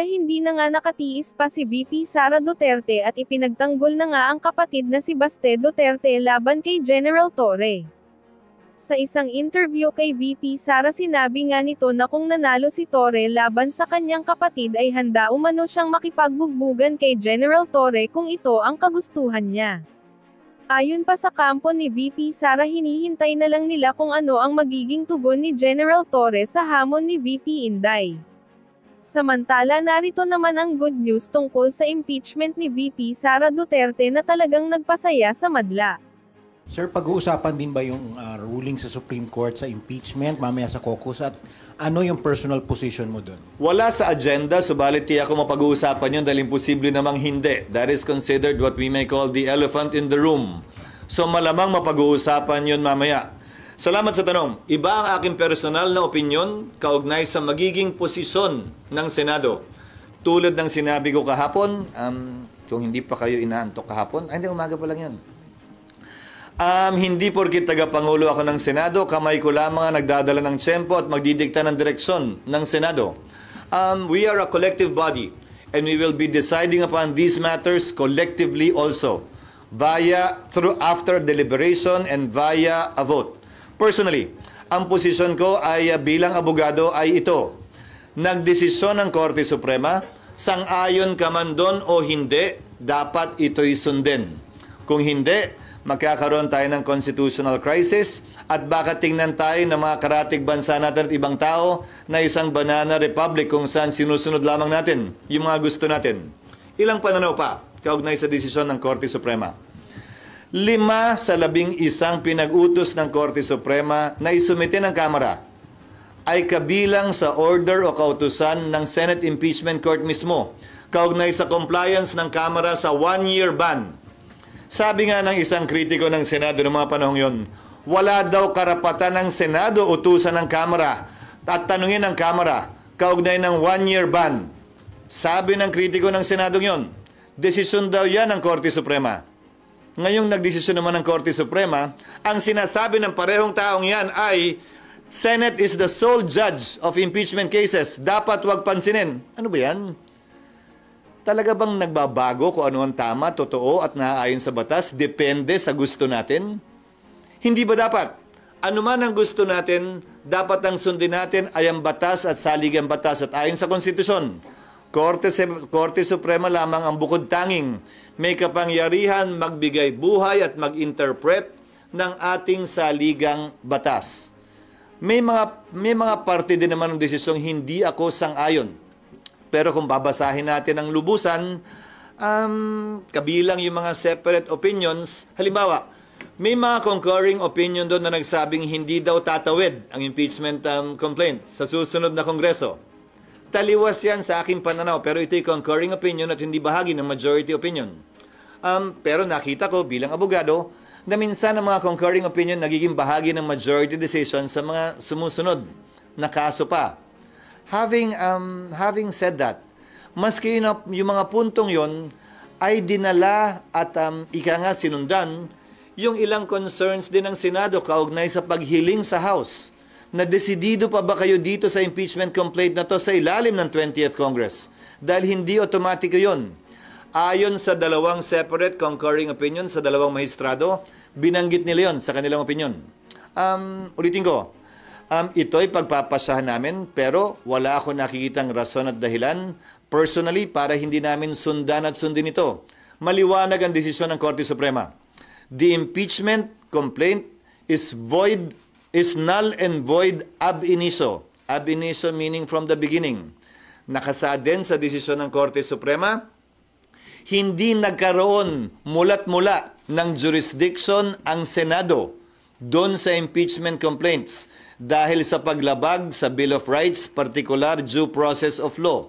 hindi na nga nakatiis pa si VP Sara Duterte at ipinagtanggol na nga ang kapatid na si Baste Duterte laban kay General Torre. Sa isang interview kay VP Sara sinabi nga nito na kung nanalo si Torre laban sa kanyang kapatid ay handa umano siyang makipagbugbugan kay General Torre kung ito ang kagustuhan niya. Ayon pa sa kampo ni VP Sara hinihintay na lang nila kung ano ang magiging tugon ni General Torre sa hamon ni VP Inday. Samantala narito naman ang good news tungkol sa impeachment ni VP Sara Duterte na talagang nagpasaya sa madla. Sir, pag-uusapan din ba yung ruling sa Supreme Court sa impeachment mamaya sa caucus at ano yung personal position mo doon? Wala sa agenda, subalit tiyak ko mapag-uusapan yun dahil imposible namang hindi. That is considered what we may call the elephant in the room. So malamang mapag-uusapan yun mamaya. Salamat sa tanong. Iba ang aking personal na opinyon kaugnay sa magiging posisyon ng Senado. Tulad ng sinabi ko kahapon, kung hindi pa kayo inaantok kahapon, hindi, umaga pa lang yun. Hindi porkit tagapangulo ako ng Senado, kamay ko lamang ang nagdadala ng tiyempo at magdidikta ng direksyon ng Senado. We are a collective body and we will be deciding upon these matters collectively also through after deliberation and via a vote. Personally, ang posisyon ko ay bilang abogado ay ito. Nagdesisyon ng Korte Suprema, sang-ayon ka man doon o hindi, dapat ito'y sundin. Kung hindi, magkakaroon tayo ng constitutional crisis at baka tingnan tayo ng mga karatig bansa natin at ibang tao na isang banana republic kung saan sinusunod lamang natin yung mga gusto natin. Ilang pananaw pa kaugnay sa desisyon ng Korte Suprema? 5 sa 11 pinag-utos ng Korte Suprema na isumite ng Kamara ay kabilang sa order o kautusan ng Senate Impeachment Court mismo kaugnay sa compliance ng Kamara sa 1-year ban. Sabi nga ng isang kritiko ng Senado ng mga panahong yon, wala daw karapatan ng Senado utusan ng Kamara at tanungin ng Kamara kaugnay ng 1-year ban. Sabi ng kritiko ng Senado yon, desisyon daw yan ng Korte Suprema. Ngayong nagdesisyon naman ng Korte Suprema, ang sinasabi ng parehong taong yan ay Senate is the sole judge of impeachment cases. Dapat wag pansinin. Ano ba yan? Talaga bang nagbabago kung ano ang tama, totoo at naaayon sa batas? Depende sa gusto natin? Hindi ba dapat? Ano man ang gusto natin, dapat ang sundin natin ay ang batas at saligang batas at ayon sa konstitusyon. Korte Suprema lamang ang bukod tanging may kapangyarihan magbigay buhay at mag-interpret ng ating saligang batas. May mga parte din naman ng desisyong hindi ako sang-ayon. Pero kung babasahin natin ang lubusan, kabilang yung mga separate opinions, halimbawa, may mga concurring opinion doon na nagsabing hindi daw tatawid ang impeachment complaint sa susunod na Kongreso. Taliwas yan sa aking pananaw, pero ito'y concurring opinion at hindi bahagi ng majority opinion. Pero nakita ko bilang abogado na minsan ang mga concurring opinion nagiging bahagi ng majority decision sa mga sumusunod na kaso pa. Having said that, maski yung mga puntong yon ay dinala at ika nga sinundan yung ilang concerns din ng Senado kaugnay sa paghiling sa House na desidido pa ba kayo dito sa impeachment complaint na to sa ilalim ng 20th Congress? Dahil hindi otomatiko yon. Ayon sa dalawang separate concurring opinion sa dalawang mahistrado, binanggit nila yon sa kanilang opinion. Ulitin ko, ito'y pagpapasyahan namin pero wala ako nakikitang rason at dahilan personally para hindi namin sundan at sundin ito. Maliwanag ang desisyon ng Korte Suprema. The impeachment complaint is null and void ab initio. Ab initio meaning from the beginning. Nakasaad din sa desisyon ng Korte Suprema, hindi nagkaroon mula't mula ng jurisdiction ang Senado doon sa impeachment complaints dahil sa paglabag sa Bill of Rights, particular due process of law.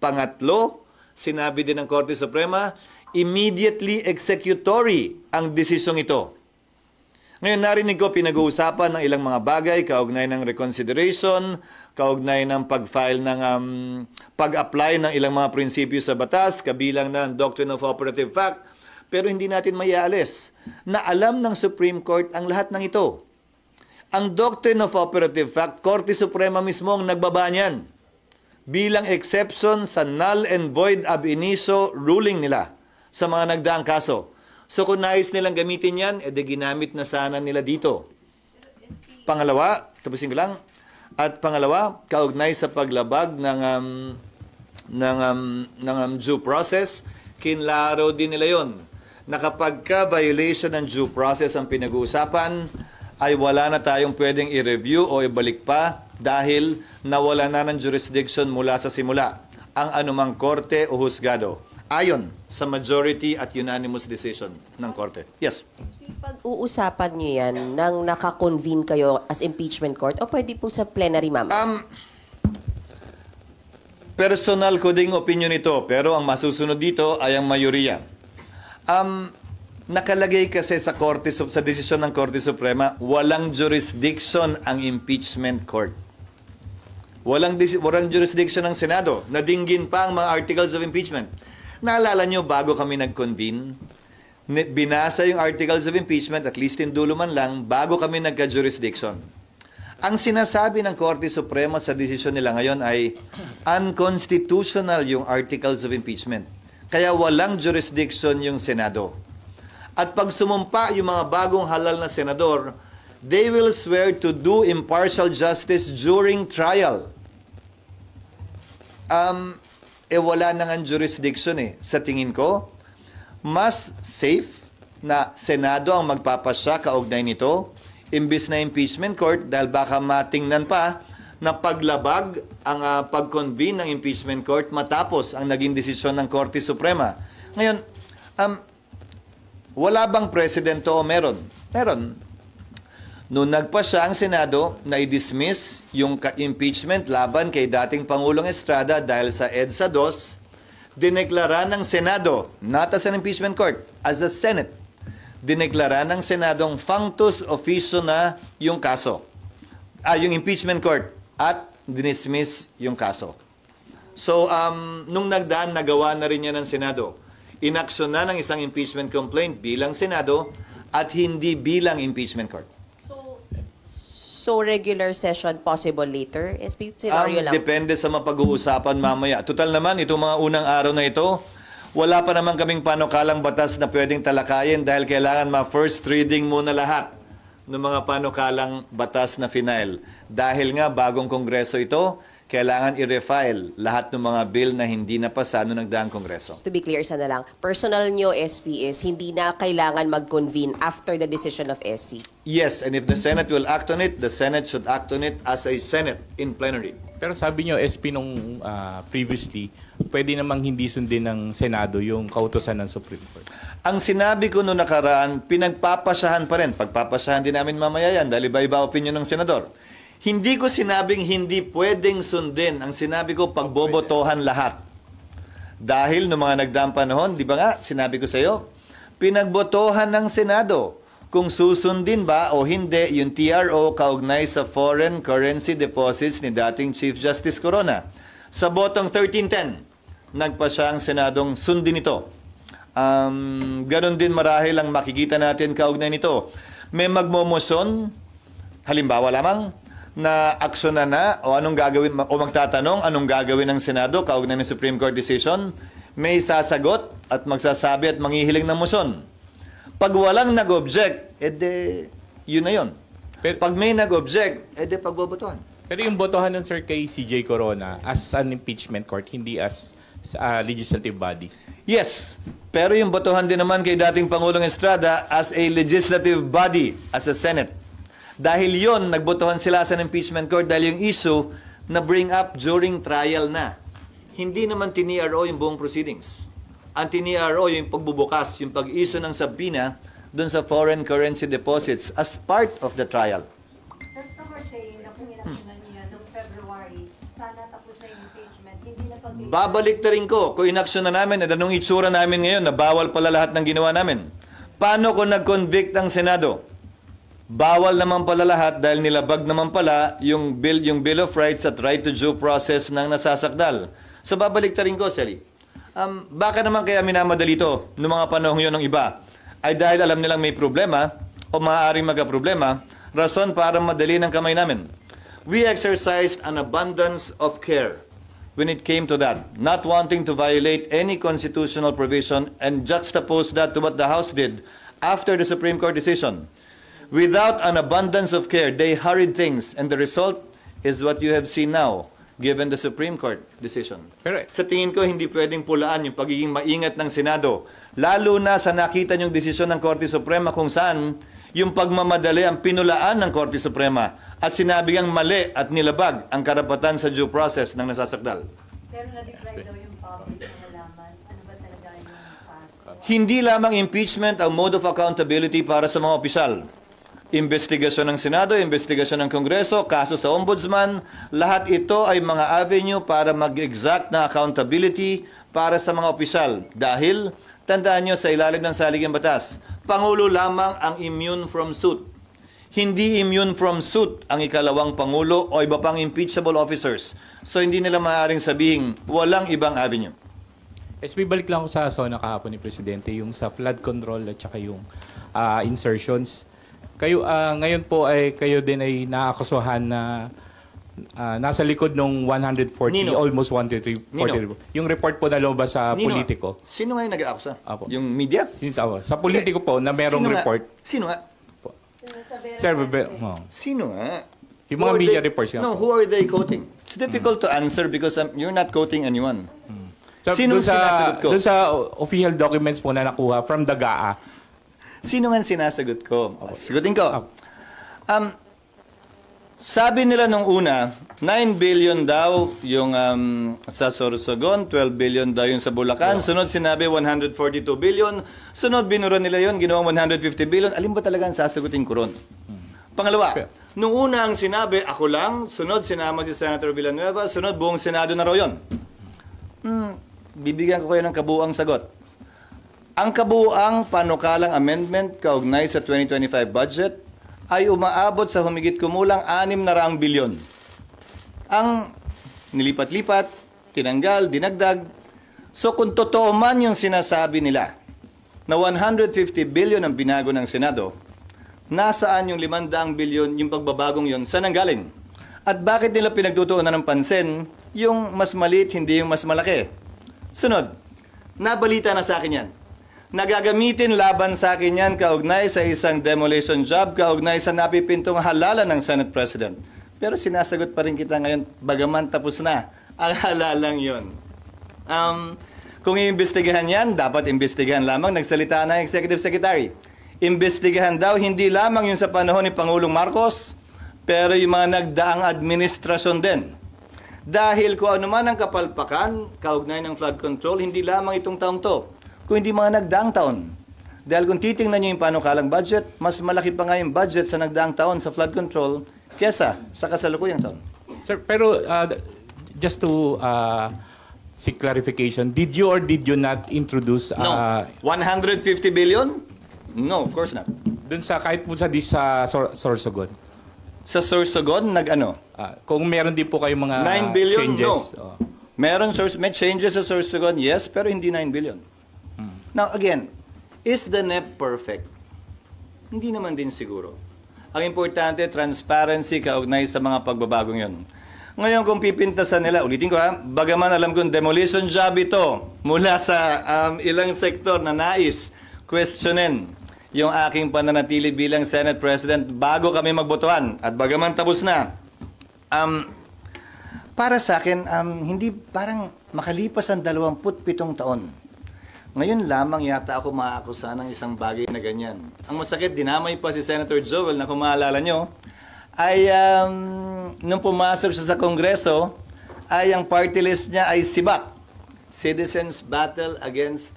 Pangatlo, sinabi din ng Korte Suprema, immediately executory ang desisyong ito. Ngayon narinig ko pinag-uusapan ng ilang mga bagay, kaugnay ng reconsideration, kaugnay ng pag-file ng pag-apply ng ilang mga prinsipyo sa batas, kabilang ng Doctrine of Operative Fact, pero hindi natin maiaalis na alam ng Supreme Court ang lahat ng ito. Ang Doctrine of Operative Fact, Korte Suprema mismo ang nagbaba niyan. bilang exception sa null and void ab initio ruling nila sa mga nagdaang kaso. So kung nais nilang gamitin yan, edi ginamit na sana nila dito. Pangalawa, tapusin ko lang, at pangalawa, kaugnay sa paglabag ng due process, kinlaro din nila yon na kapag ka-violation ng due process ang pinag-uusapan, ay wala na tayong pwedeng i-review o ibalik pa dahil nawala na ng jurisdiction mula sa simula ang anumang korte o husgado. Ayon sa majority at unanimous decision ng korte. Yes. Pag-uusapan nyo yan nang nakakonvene kayo as impeachment court o pwede po sa plenary, ma'am? Personal ko ding opinion ito, pero ang masusunod dito ay ang mayoriya. Nakalagay kasi sa korte, sa desisyon ng Korte Suprema, walang jurisdiction ang impeachment court. Walang jurisdiction ng Senado. Nadinggin pa ang mga articles of impeachment. Naalala nyo, bago kami nag-convene, binasa yung articles of impeachment, at least in dulo man lang, bago kami nagka-jurisdiction. Ang sinasabi ng Korte Suprema sa desisyon nila ngayon ay unconstitutional yung articles of impeachment. Kaya walang jurisdiction yung Senado. At pag sumumpa yung mga bagong halal na senador, they will swear to do impartial justice during trial. Wala na nga jurisdiction eh. Sa tingin ko, mas safe na Senado ang magpapasya kaugnay nito, imbis na impeachment court, dahil baka matingnan pa na paglabag ang pag-convene ng impeachment court matapos ang naging desisyon ng Korte Suprema. Ngayon, wala bang presidente o meron? Meron. Noong nagpasya ang Senado na i-dismiss yung impeachment laban kay dating Pangulong Estrada dahil sa EDSA 2, dineklara ng Senado, not as an impeachment court, as a Senate, dineklara ng Senadong functus officio na yung kaso, yung impeachment court, at dinismiss yung kaso. So, nung nagdaan, nagawa na rin yan ng Senado. Inaksyon na ng isang impeachment complaint bilang Senado at hindi bilang impeachment court. So regular session possible later? SP, scenario lang. Depende sa mapag-uusapan mamaya. Total naman, itong mga unang araw na ito, wala pa naman kaming panukalang batas na pwedeng talakayin dahil kailangan ma-first reading muna lahat ng mga panukalang batas na final. Dahil nga bagong kongreso ito, kailangan i-refile lahat ng mga bill na hindi napasa noong nagdaang kongreso. Just to be clear, sana lang, personal nyo, SP, is hindi na kailangan mag-convene after the decision of SC? Yes, and if the Senate will act on it, the Senate should act on it as a Senate in plenary. Pero sabi nyo, SP, nung previously, pwede namang hindi sundin ng Senado yung kautosan ng Supreme Court. Ang sinabi ko noong nakaraan, pinagpapasyahan pa rin. Pagpapasyahan din namin mamaya yan dahil iba-iba opinion ng Senador. Hindi ko sinabing hindi pwedeng sundin. Ang sinabi ko, pagbobotohan lahat. Dahil noong mga nagdaang panahon, di ba nga, sinabi ko sa iyo, pinagbotohan ng Senado kung susundin ba o hindi yung TRO kaugnay sa foreign currency deposits ni dating Chief Justice Corona. Sa botong 1310, nagpasya ang Senadong sundin ito. Ganon din marahil ang makikita natin kaugnay nito. May magmomosyon, halimbawa lamang, na aksyonan na o anong gagawin o magtatanong anong gagawin ng Senado kaugnay ng Supreme Court decision, may sasagot at magsasabi at manghihiling ng motion. Pag walang nag-object, edi yun na yun. Pag may nag-object, edi pagbobotohan. Pero yung botohan nun, sir, kay CJ Corona as an impeachment court, hindi as legislative body. Yes, pero yung botohan din naman kay dating Pangulong Estrada as a legislative body, as a Senate. Dahil yon nagbotohan sila sa impeachment court dahil yung issue na bring up during trial na. Hindi naman tiniro yung buong proceedings. Ang tiniro yung pagbubukas, yung pag-issue ng subpoena dun sa foreign currency deposits as part of the trial. Sir, some are saying na kung inaksyonan niya noong February, sana tapos na yung impeachment, hindi na pag-impeachment. Babalik na rin ko, kung inaksyon na namin, at anong itsura namin ngayon na bawal pala lahat ng ginawa namin. Paano kung nag-convict ang Senado? Bawal naman pala lahat dahil nilabag naman pala yung Bill of Rights at right to due process ng nasasakdal. So babalik ta rin ko, Sally. Baka naman kaya minamadali ito noong mga panahon yun ng iba ay dahil alam nilang may problema o maaaring magka-problema, rason para madali ng kamay namin. We exercised an abundance of care when it came to that, not wanting to violate any constitutional provision, and juxtapose that to what the House did after the Supreme Court decision. Without an abundance of care, they hurried things, and the result is what you have seen now, given the Supreme Court decision. Correct. Sa tingin ko, hindi pwedeng pulaan yung pagiging maingat ng Senado, lalo na sa nakita niyong desisyon ng Korte Suprema kung saan yung pagmamadali ang pinulaan ng Korte Suprema at sinabi ang mali at nilabag ang karapatan sa due process ng nasasakdal. Pero na-deprive daw yung public na nalaman. Ano ba talaga yung past? Hindi lamang impeachment ang mode of accountability para sa mga opisyal. Investigasyon ng Senado, investigasyon ng Kongreso, kaso sa Ombudsman, lahat ito ay mga avenue para mag-exact na accountability para sa mga opisyal. Dahil, tandaan nyo sa ilalim ng saligang batas, Pangulo lamang ang immune from suit. Hindi immune from suit ang ikalawang Pangulo o iba pang impeachable officers. So hindi nila maaaring sabihin walang ibang avenue. SB, balik lang ako sa SONA kahapon ni Presidente, yung sa flood control at saka yung insertions. Kayo, ngayon po ay kayo din ay naakusuhan na nasa likod ng 140, Nino. almost 140. Nino. Yung report po na lumabas sa politiko. Sino nga yung nag-aakusa? Apo. Yung media? Sa politiko po na merong Sino nga? report. Sino nga? Sir, Sino nga? yung Who mga are media they- reports nga No, po. who are they quoting? It's difficult to answer because you're not quoting anyone. Sino Doon sinasagot ko? Doon sa official documents po na nakuha from the GAA. Sino nga sinasagot ko? Sagutin ko. Sabi nila nung una, 9 billion daw yung sa Sorsogon, 12 billion daw yung sa Bulacan. Sunod sinabi 142 billion. Sunod binura nila yon, ginawang 150 billion. Alin ba talaga ang sasagutin ko ron? Pangalawa, nung una ang sinabi, ako lang. Sunod sinama si Senator Villanueva. Sunod buong Senado na raw yun. Bibigyan ko kayo ng kabuuang sagot. Ang kabuuang panukalang amendment kaugnay sa 2025 budget ay umaabot sa humigit kumulang 600 bilyon. Ang nilipat-lipat, tinanggal, dinagdag. So kung totoo man yung sinasabi nila na 150 billion ang binago ng Senado, nasaan yung 500 bilyon yung pagbabagong yon? Saan ang galing? At bakit nila pinagtutuunan ng pansin yung mas maliit, hindi yung mas malaki? Sunod, nabalita na sa akin yan. Nagagamitin laban sa akin yan kaugnay sa isang demolition job, kaugnay sa napipintong halalan ng Senate President. Pero sinasagot pa rin kita ngayon, bagaman tapos na ang halalang yon. Kung iimbestigahan yan, dapat imbestigahan lamang. Nagsalita na ang Executive Secretary. Imbestigahan daw hindi lamang yung sa panahon ni Pangulong Marcos, pero yung mga nagdaang administrasyon din. Dahil kung ano man ang kapalpakan, kaugnay ng flood control, hindi lamang itong taong to, kung hindi mga nagdaang taon. Dahil kung titingnan nyo yung panukalang budget, mas malaki pa nga yung budget sa nagdaang taon sa flood control kesa sa kasalukuyang taon. Sir, pero just to seek clarification, did you or did you not introduce No. 150 billion? No, of course not. dun sa kahit po sa Sorsogon? Sa Sorsogon, nag-ano? Kung meron din po kayong mga 9 billion? changes. No. May changes sa Sorsogon, yes, pero hindi 9 billion. Now, again, is the NEP perfect? Hindi naman din siguro. Ang importante, transparency kaugnay sa mga pagbabagong yon. Ngayon, kung pipintasan nila, ulitin ko bagaman alam kong demolition job ito mula sa ilang sektor na nais questionin yung aking pananatili bilang Senate President bago kami magbotohan. At bagaman tapos na, para sa akin, hindi parang makalipas ang 27 taon. Ngayon lamang yata ako maakusa ng isang bagay na ganyan. Ang masakit, dinamay pa si Senator Joel na kung maalala nyo, ay nung pumasok siya sa Kongreso, ay ang party list niya ay SIBAC, Citizens Battle Against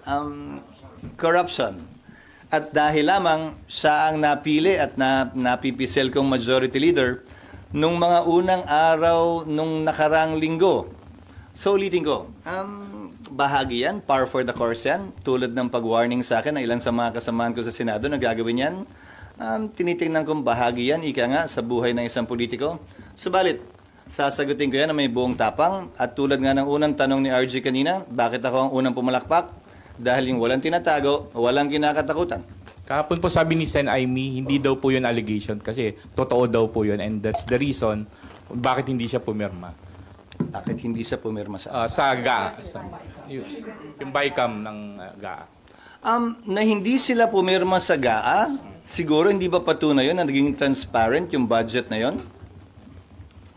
Corruption. At dahil lamang siya ang napili at napipisil kong majority leader nung mga unang araw nung nakarang linggo. So ulitin ko, bahagi yan, par for the course yan, tulad ng pag-warning sa akin ng ilan sa mga kasamahan ko sa Senado na gagawin yan. Tinitingnan kong bahagi yan, ika nga, sa buhay ng isang politiko. Subalit, sasagutin ko yan na may buong tapang at tulad nga ng unang tanong ni RG kanina, bakit ako ang unang pumalakpak? Dahil yung walang tinatago, walang kinakatakutan. Kahapon po sabi ni Sen Aimee, hindi daw po yun allegation kasi totoo daw po yun and that's the reason bakit hindi siya pumirma. Bakit hindi siya pumirma sa Sa GAA. Yung BICAM ng GAA. Na hindi sila pumirma sa GAA, siguro hindi ba patunay yun na naging transparent yung budget na yon?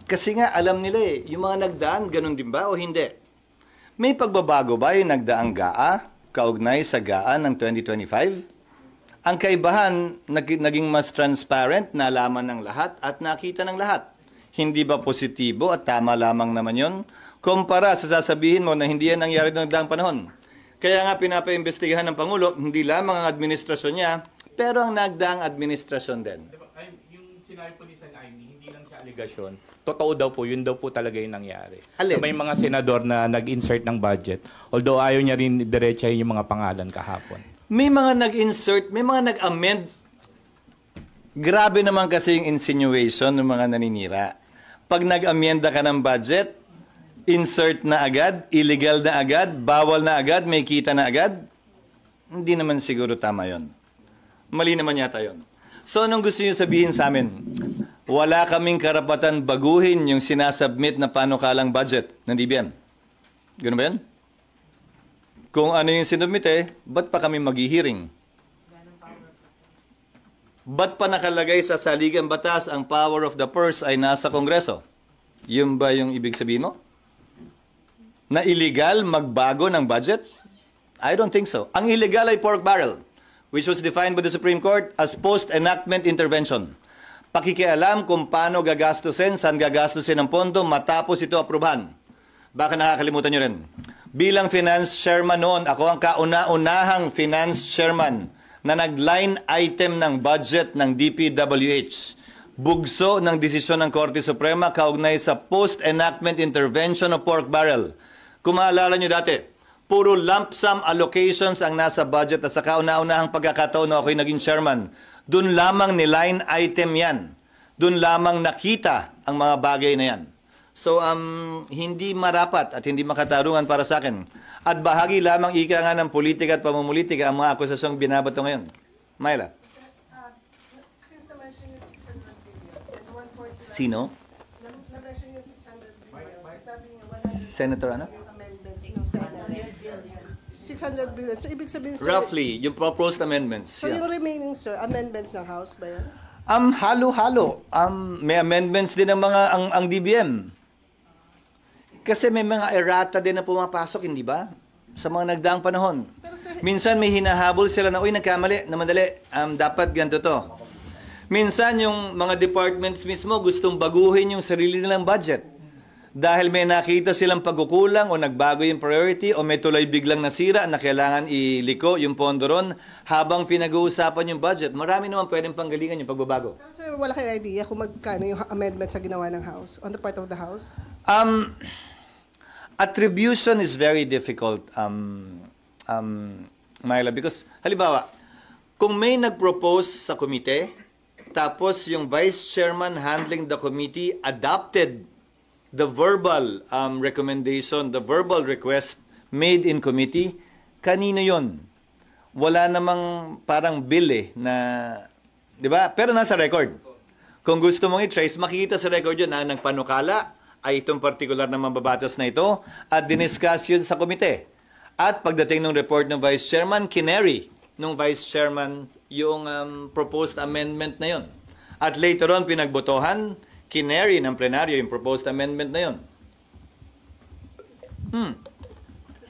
Kasi nga alam nila yung mga nagdaan, ganun din ba o hindi? May pagbabago ba yung nagdaang GAA, kaugnay sa GAA ng 2025? Ang kaibahan, naging mas transparent, nalaman ng lahat at nakita ng lahat. Hindi ba positibo at tama lamang naman yon? Kumpara sa sasabihin mo na hindi yan nangyari noong nagdaang panahon. Kaya nga pinapaimbestigahan ng Pangulo, hindi lamang ang administrasyon niya, pero ang nagdaang administrasyon din. Yung sinabi po ni San Aimee, hindi lang siya aligasyon. Totoo daw po, yun daw po talaga yung nangyari. Alin? May mga senador na nag-insert ng budget, although ayaw niya rin diretsahin yung mga pangalan kahapon. May mga nag-insert, may mga nag-amend. Grabe naman kasi yung insinuation ng mga naninira. Pag nag-amenda ka ng budget, insert na agad, illegal na agad, bawal na agad, may kita na agad. Hindi naman siguro tama yon. Mali naman yata yon. So, anong gusto niyo sabihin sa amin? Wala kaming karapatan baguhin yung sinasubmit na panukalang budget ng DBM. Ganun ba yan? Kung ano yung sinubmite, ba't pa kami maghihiring? Ba't pa nakalagay sa saligang batas ang power of the purse ay nasa Kongreso? Yun ba yung ibig sabihin mo? Na illegal magbago ng budget? I don't think so. Ang illegal ay pork barrel, which was defined by the Supreme Court as post-enactment intervention. Pakikialam kung paano gagastusin, saan gagastusin ang pondo matapos ito aprubahan. Baka nakakalimutan nyo rin. Bilang finance chairman noon, ako ang kauna-unahang finance chairman na nag-line item ng budget ng DPWH. Bugso ng desisyon ng Korte Suprema kaugnay sa post-enactment intervention of pork barrel. Kung maalala nyo dati, puro lump sum allocations ang nasa budget at sa kauna-unahang pagkakataon na ako'y naging chairman. Doon lamang ni-line item yan. Doon lamang nakita ang mga bagay na yan. So, hindi marapat at hindi makatarungan para sa akin. At bahagi lamang ika nga ng politika at pamumulitika ang mga akusasyong binabato ngayon. Myla. Since na-mention yung 600 billion, and 140 Sino? na-mention yung 600 billion, sabi niya 100 Senator ano? yung amendments ng Senate. 600 billion. So, ibig sabihin, sir, Roughly, yung proposed amendments. so Yeah. yung remaining, sir, amendments ng House ba yan? Halo-halo. May amendments din ng mga ang DBM. Kasi may mga errata din na pumapasok, hindi ba? Sa mga nagdaang panahon. Pero, sir, Minsan may hinahabol sila na, uy, nagkamali, na madali, dapat ganito to. Minsan yung mga departments mismo gustong baguhin yung sarili nilang budget. Dahil may nakita silang pagkukulang o nagbago yung priority o may tuloy biglang nasira na kailangan iliko yung pondo ron habang pinag-uusapan yung budget. Marami naman pwedeng panggalingan yung pagbabago. pero, sir, wala kayong idea kung magkano yung amendments sa ginawa ng House, on the part of the House? Attribution is very difficult, Myla, because, halimbawa, kung may nag-propose sa komite, tapos yung vice chairman handling the committee adopted the verbal recommendation, the verbal request made in committee, kanino yon? Wala namang parang bill na, di ba? Pero nasa record. Kung gusto mong i-trace, makikita sa record yun na nagpanukala ay itong particular na mababatas na ito at diniscuss yun sa komite. At pagdating ng report ng Vice Chairman, kinary ng Vice Chairman yung proposed amendment na yun. At later on, pinagbotohan, kinary ng plenaryo yung proposed amendment na yun.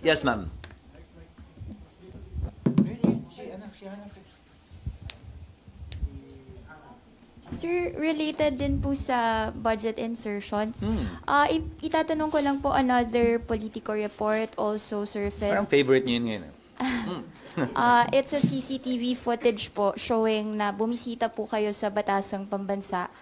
Yes, ma'am. Sir, related din po sa budget insertions. Itatanong ko lang po, another Politico report also surfaced. Parang favorite niyo yun ngayon. It's a CCTV footage po showing na bumisita po kayo sa Batasang Pambansa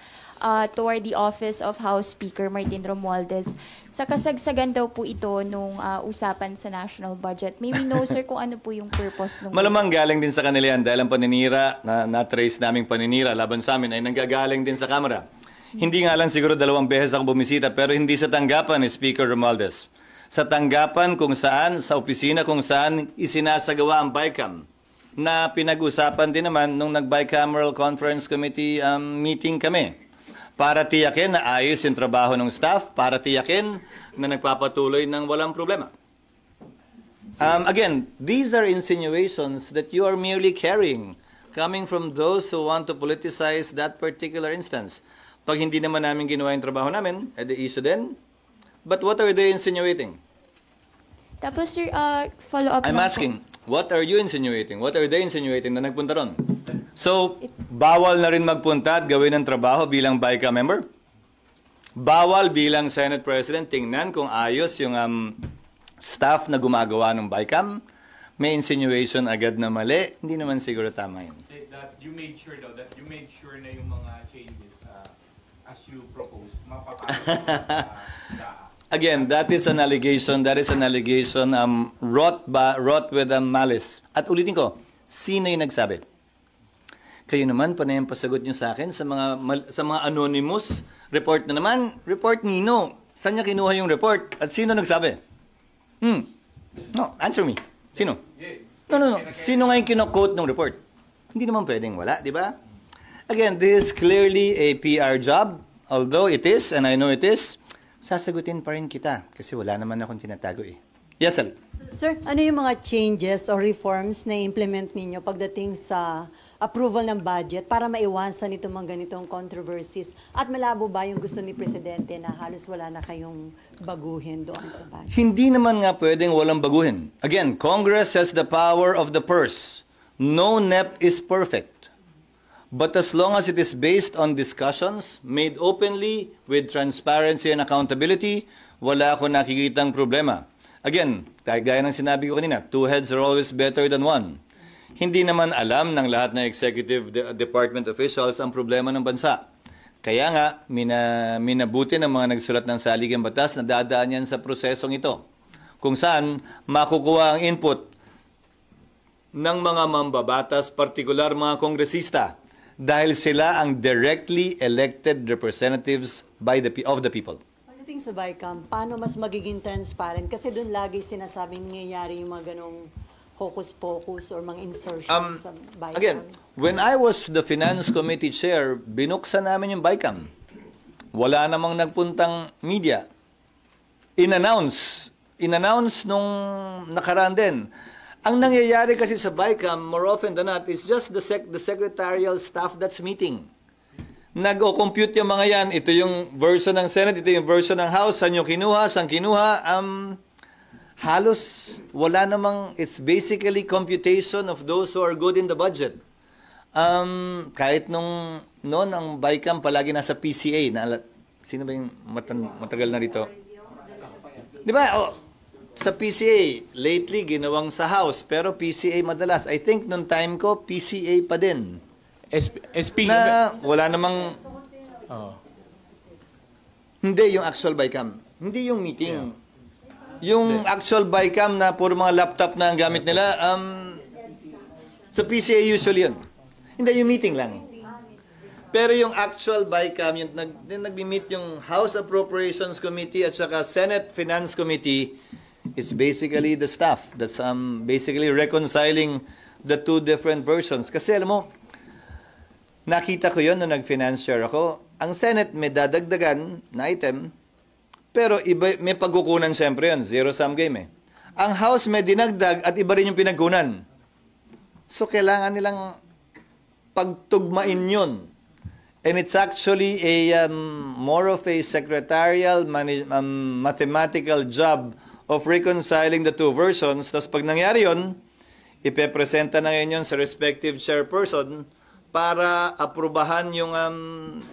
toward the office of House Speaker Martin Romualdez. Sa kasagsagan daw po ito nung usapan sa national budget. May we know, sir, kung ano po yung purpose nung... Malamang galing din sa kanila yan dahil ang paninira, na-trace naming paninira laban sa amin ay nanggagaling din sa Kamara. Hindi nga lang siguro 2 beses ako bumisita pero hindi sa tanggapan ni Speaker Romualdez. Sa tanggapan kung saan, sa opisina kung saan isinasagawa ang BICAM na pinag-usapan din naman nung nag-bicameral conference committee meeting kami. para tiyakin na ayos yung trabaho ng staff, para tiyakin na nagpapatuloy ng walang problema. Again, these are insinuations that you are merely carrying, coming from those who want to politicize that particular instance. Pag hindi naman namin ginawa yung trabaho namin, edi issue din. But what are they insinuating? Tapos, sir, follow-up I'm lang asking, what are you insinuating? What are they insinuating na nagpunta ron? So, bawal na rin magpunta at gawin ng trabaho bilang BICAM member? Bawal bilang Senate President tingnan kung ayos yung staff na gumagawa ng BICAM? May insinuation agad na mali? Hindi naman siguro tama yun. That you made sure though, that you made sure na yung mga changes as you proposed, mapapasok sa Again, that is an allegation. That is an allegation wrought with malice. At ulitin ko, sino yung nagsabi? Kayo naman, panay ang pasagot nyo sa akin sa mga anonymous report na naman. Report nino. Saan niya kinuha yung report? At sino nagsabi? No, answer me. Sino? No. Sino nga yung kino-quote ng report? Hindi naman pwedeng wala, di ba? Again, this is clearly a PR job. Although it is, and I know it is, sasagutin pa rin kita kasi wala naman akong tinatago eh. Yes, Ali. Sir, ano yung mga changes or reforms na implement ninyo pagdating sa approval ng budget para maiwasan itong mga ganitong controversies? At malabo ba yung gusto ni Presidente na halos wala na kayong baguhin doon sa budget? Hindi naman nga pwedeng walang baguhin. Again, Congress has the power of the purse. No NEP is perfect. But as long as it is based on discussions made openly with transparency and accountability, wala akong nakikitang problema. Again, gaya ng sinabi ko kanina, two heads are always better than one. Hindi naman alam ng lahat ng executive department officials ang problema ng bansa. Kaya nga, minabuti ng mga nagsulat ng saligang batas na dadaan yan sa prosesong ito, kung saan makukuha ang input ng mga mambabatas, partikular mga kongresista, dahil sila ang directly elected representatives of the people. Pagdating sa BICAM, paano mas magiging transparent? Kasi doon lagi sinasabing nangyayari yung mga ganong hocus-pocus or mga insertions sa BICAM. Again, when I was the Finance Committee Chair, binuksan namin yung BICAM. Wala namang nagpuntang media. In-announce nung nakaraan din. Ang nangyayari kasi sa BICAM, more often than not, is just the secretarial staff that's meeting. Nag-o-compute yung mga yan. Ito yung version ng Senate, ito yung version ng House. Saan yung kinuha, saan kinuha. Halos wala namang, it's basically computation of those who are good in the budget. Kahit noon ang BICAM palagi nasa PCA. Sino ba yung matagal na rito? Di ba? Sa PCA, lately ginawang sa House, pero PCA madalas. I think nung time ko, PCA pa din. Na wala namang... Hindi yung actual BICAM. Hindi yung meeting. Yung actual BICAM na puro mga laptop na ang gamit nila, sa PCA usually yun. Hindi, yung meeting lang. Pero yung actual BICAM, yung nag-meet yung House Appropriations Committee at saka Senate Finance Committee, it's basically the staff that's basically reconciling the two different versions. Kasi alam mo, nakita ko yun nung nag-finance chair ako. Ang Senate may dadagdagan na item, pero iba, may pagkukunan siyempre yun. Zero-sum game eh. Ang House may dinagdag at iba rin yung pinagkunan. So kailangan nilang pagtugmain yun. And it's actually a more of a secretarial mathematical job of reconciling the two versions. Tapos pag nangyari yun, ipepresenta na ngayon yun sa respective chairperson para aprubahan yung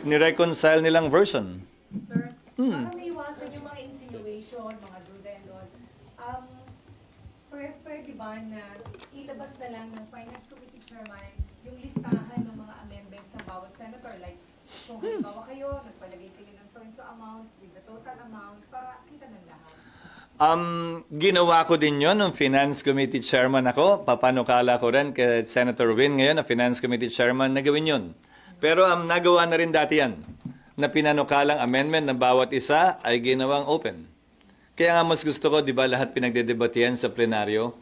ni-reconcile nilang version. Sir, para may iwasan yung mga insinuation, mga duda and all, pwede ba na ilabas na lang ng Finance Committee Chairman yung listahan ng mga amendments sa bawat senator? Like, kung halimbawa kayo, nagpalagay kayo ng so-and-so amount with the total amount para kita ng lahat. Ginawa ko din yun nung Finance Committee Chairman ako. Papanukala ko rin kay Senator Win ngayon na Finance Committee Chairman na gawin yun. Pero nagawa na rin dati yan na pinanukalang amendment na bawat isa ay ginawang open. Kaya nga mas gusto ko, di ba, lahat pinagdedebatihan sa plenaryo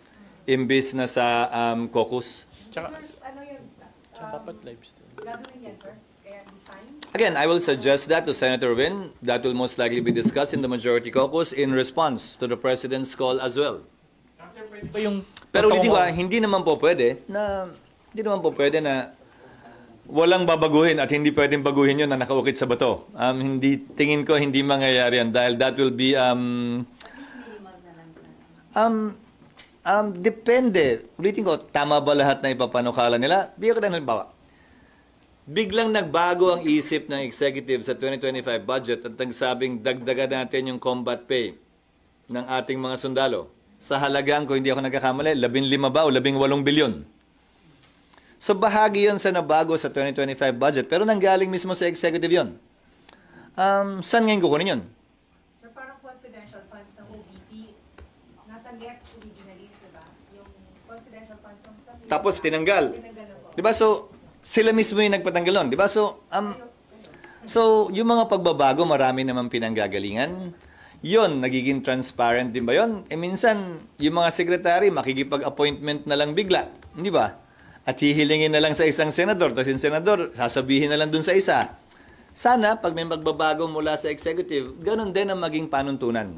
imbis na sa caucus. Tsaka, Sir, ano yun? dapat live stream. Gagawin yan, sir? Kaya this time, Again, I will suggest that to Senator Win. That will most likely be discussed in the majority caucus in response to the President's call as well. Pwede ba yung Pero ulitin ko, totoong- hindi naman po pwede na walang babaguhin at hindi pwedeng baguhin yun na nakaukit sa bato. Tingin ko hindi mangyayari yan dahil that will be depende. Ulitin ko, tama ba lahat na ipapanukala nila? Bigyan ko tayo ng halimbawa. Biglang nagbago ang isip ng executive sa 2025 budget at nagsabing dagdagan natin yung combat pay ng ating mga sundalo. Sa halagang, kung hindi ako nagkakamali, 15 ba o 18 bilyon. So bahagi yun sa nabago sa 2025 budget, pero nanggaling mismo sa executive yun. Saan ngayon kukunin yun? so parang confidential funds ng OVP, nasa NEP originally, diba? Yung confidential funds ng sa Tapos tinanggal. tinanggal na po. Diba? So, sila mismo yung nagpatanggal nun. Diba? So, yung mga pagbabago, marami naman pinanggagalingan. Yon, nagiging transparent din ba yon? Minsan, yung mga sekretary, makikipag-appointment na lang bigla. Di ba? At hihilingin na lang sa isang senador. Tapos yung senador, sasabihin na lang dun sa isa. Sana, pag may magbabago mula sa executive, ganun din ang maging panuntunan.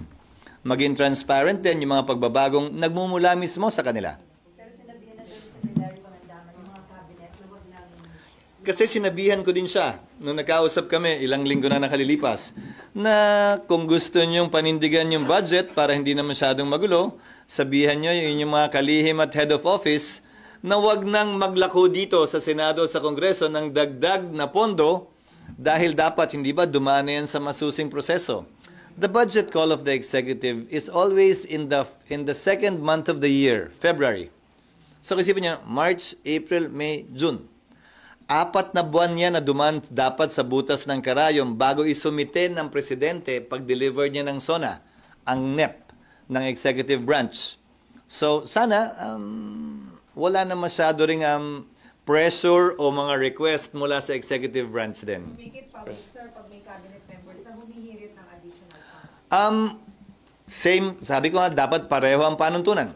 Maging transparent din yung mga pagbabagong nagmumula mismo sa kanila. Kasi sinabihan ko din siya, nung nakausap kami, ilang linggo na nakalilipas, na kung gusto niyong panindigan yung budget para hindi na masyadong magulo, sabihan niyo yung mga kalihim at head of office na wag nang maglako dito sa Senado at sa Kongreso ng dagdag na pondo dahil dapat, hindi ba, dumaan na yan sa masusing proseso. The budget call of the executive is always in the second month of the year, February. So isipin niyo, March, April, May, June. 4 na buwan yan na duman dapat sa butas ng karayom bago isumite ng presidente pag-deliver niya ng SONA, ang NEP ng executive branch. So sana wala na masyado ring pressure o mga request mula sa executive branch din. Make it public, sir, pag may cabinet members na humihirit ng additional funds. Same, sabi ko nga, dapat pareho ang panuntunan.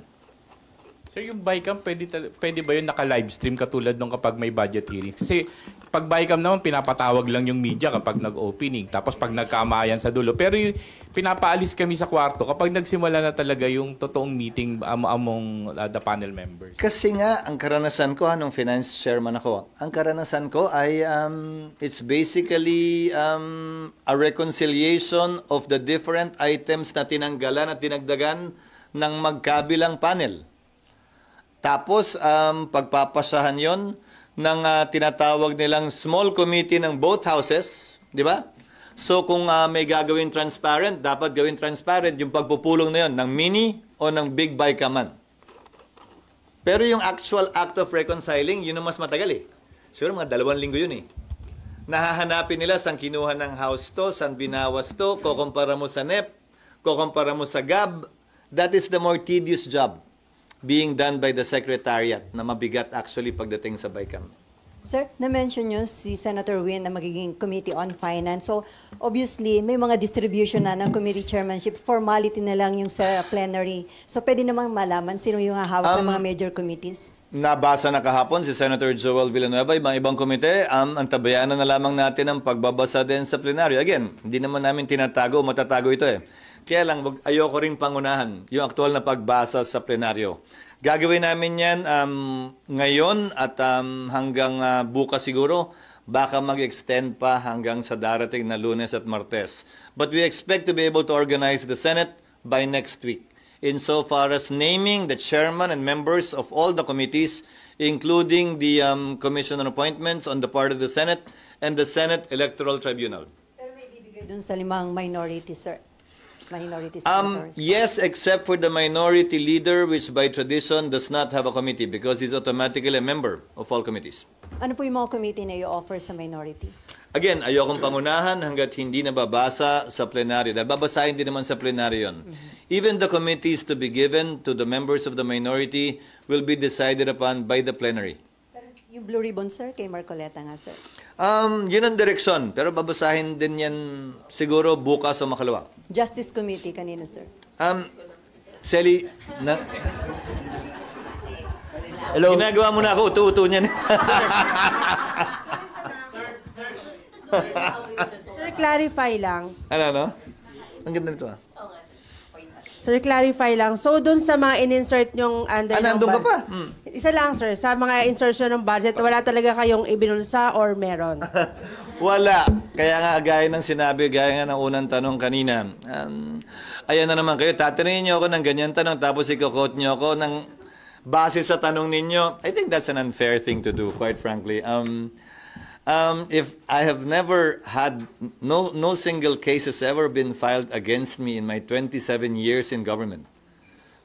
Sir, yung BICAM, pwede ba yun naka-livestream katulad nung kapag may budget hearings? Kasi pag BICAM naman, pinapatawag lang yung media kapag nag-opening. Tapos pag nagkamayan sa dulo. Pero yung pinapaalis kami sa kwarto kapag nagsimula na talaga yung totoong meeting among the panel members. Kasi nga, ang karanasan ko, nung finance chairman ako, ang karanasan ko ay it's basically a reconciliation of the different items na tinanggalan at dinagdagan ng magkabilang panel. Tapos, pagpapasahan yon ng tinatawag nilang small committee ng both houses, di ba? So, kung may gagawin transparent, dapat gawin transparent yung pagpupulong na yon ng mini o ng big BICAM. Pero yung actual act of reconciling, yun ang mas matagal eh. Siguro mga 2 linggo yun eh. Nahahanapin nila saan kinuha ng house to, saan binawas to, kukumpara mo sa NEP, kukumpara mo sa GAB. That is the more tedious job being done by the Secretariat na mabigat actually pagdating sa BICAM. Sir, na-mention nyo si Senator Win na magiging Committee on Finance. So, obviously, may mga distribution na ng committee chairmanship. Formality na lang yung sa plenary. So, pwede namang malaman sino yung hahawak ng mga major committees? Nabasa na kahapon si Senator Joel Villanueva, ibang komite, antabayanan na lamang natin ang pagbabasa din sa plenaryo. Again, hindi naman namin tinatago o matatago ito eh. Kaya lang, ayoko rin pangunahan yung aktual na pagbasa sa plenaryo. Gagawin namin yan ngayon at hanggang bukas siguro. Baka mag-extend pa hanggang sa darating na Lunes at Martes. But we expect to be able to organize the Senate by next week. Insofar as naming the chairman and members of all the committees, including the commission on appointments on the part of the Senate and the Senate Electoral Tribunal. Pero may bibigay dun sa 5 minority, sir. Minority senators. Yes, except for the minority leader, which by tradition does not have a committee because he's automatically a member of all committees. Ano po yung mga committee na i-offer sa minority? Again, ayokong pangunahan hanggat hindi nababasa sa plenaryo. Dahil babasahin din naman sa plenaryo yun. Even the committees to be given to the members of the minority will be decided upon by the plenary. Pero yung Blue Ribbon, sir, kay Marcoleta nga, sir. Yun ang direksyon. Pero babasahin din yan siguro bukas o makalawa. Justice Committee, kanino, sir? Sally, Hello. Ginagawa mo na ako, utu-utu niyan. Sir, clarify lang. Ano? Ang ganda nito ah. Sir, clarify lang. So, dun sa mga in-insert nyong under Nandun ka pa? Isa lang, sir. Sa mga insertion ng budget, wala talaga kayong ibinulsa or meron? Wala. Kaya nga, gaya ng sinabi, gaya nga ng unang tanong kanina. Ayan na naman kayo, tatanungin niyo ako ng ganyan tanong, tapos i-quote niyo ako ng base sa tanong ninyo. I think that's an unfair thing to do, quite frankly. If I have never had, no single case has ever been filed against me in my 27 years in government.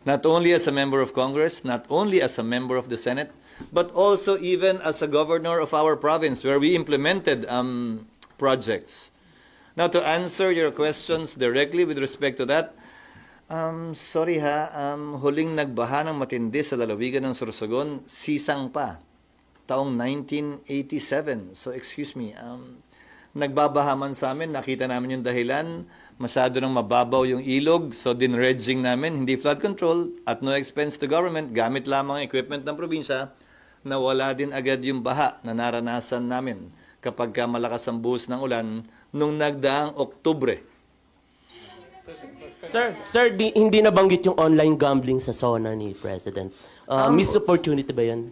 Not only as a member of Congress, not only as a member of the Senate, but also even as a governor of our province where we implemented projects. Now, to answer your questions directly with respect to that, sorry ha, huling nagbaha ng matindi sa lalawigan ng Sorsogon, sisang pa, taong 1987. So, excuse me, nagbabaha man sa amin, nakita namin yung dahilan, masyado nang mababaw yung ilog, so dinredging namin, hindi flood control, at no expense to government, gamit lamang ang equipment ng probinsya, na wala din agad yung baha na naranasan namin kapag malakas ang buhos ng ulan nung nagdaang Oktubre. Sir, hindi nabanggit yung online gambling sa SONA ni President. Missed opportunity ba yan?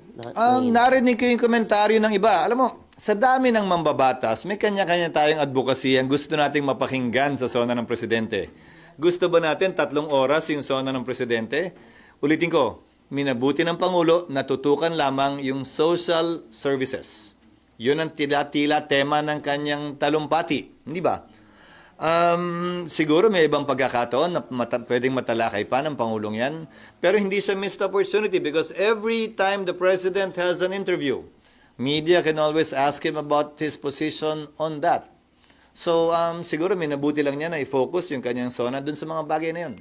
Narinig ko yung komentaryo ng iba. Alam mo, sa dami ng mambabatas, may kanya-kanya tayong advocacy ang gusto nating mapakinggan sa SONA ng Presidente. Gusto ba natin 3 oras yung SONA ng Presidente? Ulitin ko, minabuti ng Pangulo, natutukan lamang yung social services. Yun ang tila-tila tema ng kanyang talumpati. Hindi ba? Siguro may ibang pagkakataon na pwedeng matalakay pa ng Pangulong yan. Pero hindi siya missed opportunity because every time the President has an interview, media can always ask him about his position on that. So, siguro minabuti lang niya na i-focus yung kanyang SONA dun sa mga bagay na yun.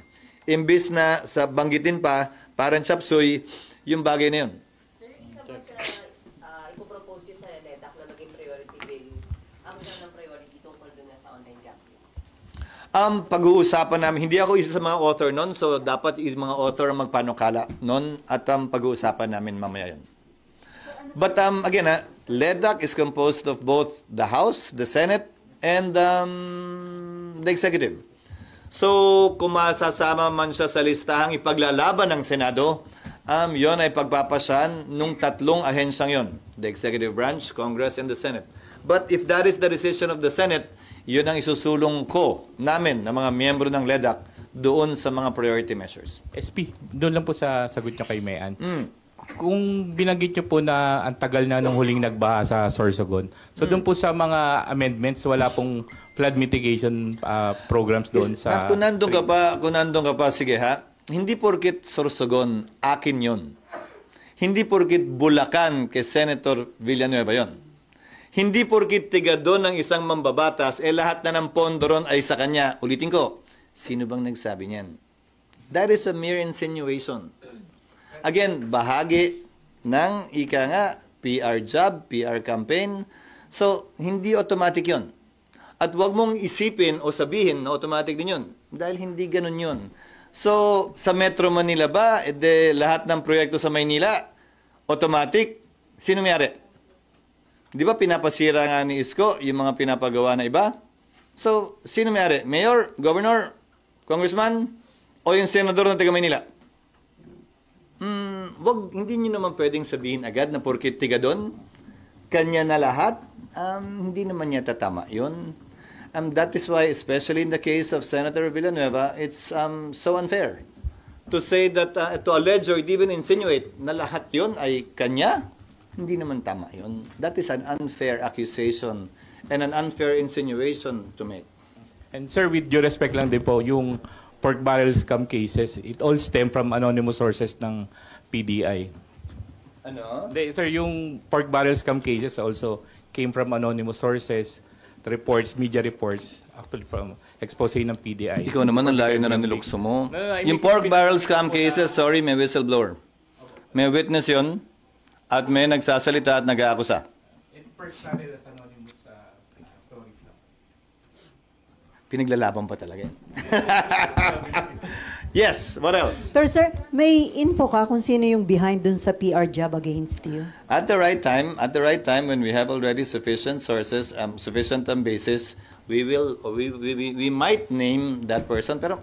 Imbis na sa banggitin pa, parang chapsuy, yung bagay na yun. Sir, isa pa sa ipopropose nyo sa NEDAC na maging priority bill, ang ng priority tungkol dun na sa online gambling? Pag-uusapan namin, hindi ako isa sa mga author nun, so dapat yung mga author ang magpanukala nun at pag-uusapan namin mamaya yun. But again, LEDAC is composed of both the House, the Senate, and the Executive. So, kung masasama man siya sa listahang ipaglalaban ng Senado, yon ay pagpapasyan nung 3 ahensyang yon, the Executive Branch, Congress, and the Senate. But if that is the decision of the Senate, yun ang isusulong ko namin na mga miyembro ng LEDAC doon sa mga priority measures. SP, doon lang po sa sagot niyo kay Mayan. Kung binanggit niyo po na ang tagal na nung huling nagbaha sa Sorsogon, so doon po sa mga amendments, wala pong flood mitigation programs doon sa... Kung nandun ka pa, sige ha, hindi porkit Sorsogon, akin yun. Hindi porkit Bulacan kay Senator Villanueva yon. Hindi porkit tiga doon ng isang mambabatas, lahat na ng pondo ron ay sa kanya. Ulitin ko, sino bang nagsabi niyan? That is a mere insinuation. Again, bahagi ng PR job, PR campaign. So, hindi automatic yon. At wag mong isipin o sabihin na automatic din yun. Dahil hindi ganun yun. So, sa Metro Manila ba, lahat ng proyekto sa Maynila, automatic? Sino mayari? Di ba pinapasira nga ni Isko yung mga pinapagawa na iba? So, sino mayari? Mayor, Governor, Congressman, o yung Senador ng taga Maynila? Hindi nyo naman pwedeng sabihin agad na porkit tiga doon, kanya na lahat, hindi naman niya tatama yun. That is why, especially in the case of Senator Villanueva, it's so unfair to say that, to allege or even insinuate na lahat yun ay kanya, hindi naman tama yun. That is an unfair accusation and an unfair insinuation to make. And sir, with due respect lang din po, yung pork barrel scam cases, it all stem from anonymous sources ng PDI. Ano? Sir, yung pork barrel scam cases also came from anonymous sources, reports, media reports, actually from expose ng PDI. Ikaw naman ang layo na nilukso mo. Yung pork barrel scam cases, sorry, may whistleblower. May witness yun, at may nagsasalita at nag-aakusa. It first started as anonymous stories lang. Pinaglalaban pa talaga yan. Yes, what else? Pero sir, may info ka kung sino yung behind dun sa PR job against you? At the right time, when we have already sufficient sources, sufficient basis, we might name that person. Pero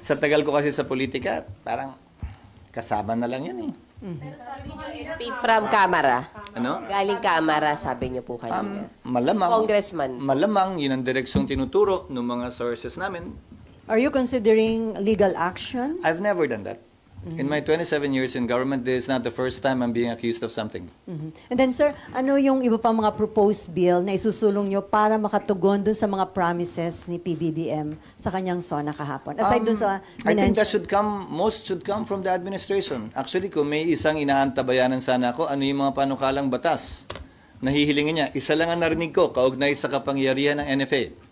sa tagal ko kasi sa politika, parang kasama na lang yan eh. Pero sabi niyo, SP from Kamara. Ano? Galing Kamara, sabi niyo po kanina. Malamang. Congressman. Malamang, yun ang direksyong tinuturo ng mga sources namin. Are you considering legal action? I've never done that. In my 27 years in government, this is not the first time I'm being accused of something. And then sir, ano yung iba pang mga proposed bill na isusulong nyo para makatugon dun sa mga promises ni PBBM sa kanyang SONA kahapon? Aside dun sa I think that most should come from the administration. Actually, kung may isang inaantabayanan sana ako, ano yung mga panukalang batas? Nahihilingin niya. Isa lang ang narinig ko, kaugnay sa kapangyarihan ng NFA.